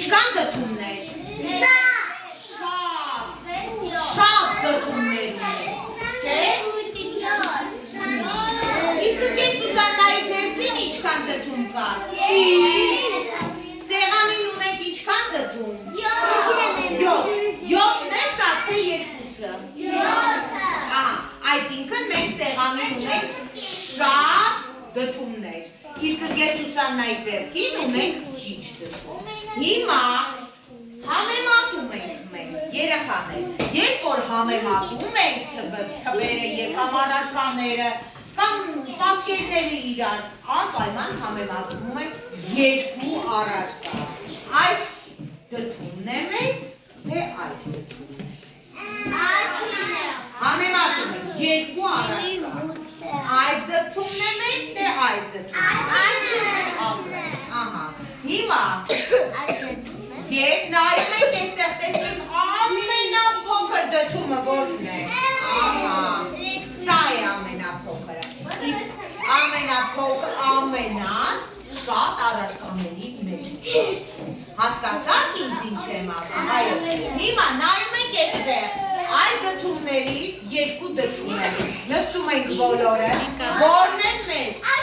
Ինչքան դդումներ։ Շատ դդումներ ունենք, չէ՞։ Իսկ դες Սուսաննայի ձեռքին ինչքան դդում կա։ Սեղանին ունենք ինչքան դդում։ 7-ն է շատ թե 2-ը։ 7-ը։ Այսինքն մենք սեղանին ունենք շատ դդումներ։ Իսկ դες Սուսաննայի ձեռքին ունենք քիչ դդում։ Հիմա համեմատում ենք մենք երեխաներ։ Երբ որ համեմատում ենք թվերը կամ առարկաները կամ պատկերները իրար, անպայման համեմատում ենք երկու առարկա։ Այս դդումն է մեծ, թե այս դդումն է։ Համեմատում ենք երկու առարկա։ Այս դդումն է մեծ, թե այս դդումն է։ Հիմա Եվ նայում ենք այստեղ տեսնենք ամենափոքր դդումը որն է։ Սա է ամենափոքրը։ Իսկ ամենաշատ առարկաների մեջ։ Հասկացաք ինձ ինչ եմ ասում։ Այո։ Հիմա նայում ենք այստեղ այս դդումներից երկու դդում է։ Նստում ենք բոլորը։ Որն է մեծ։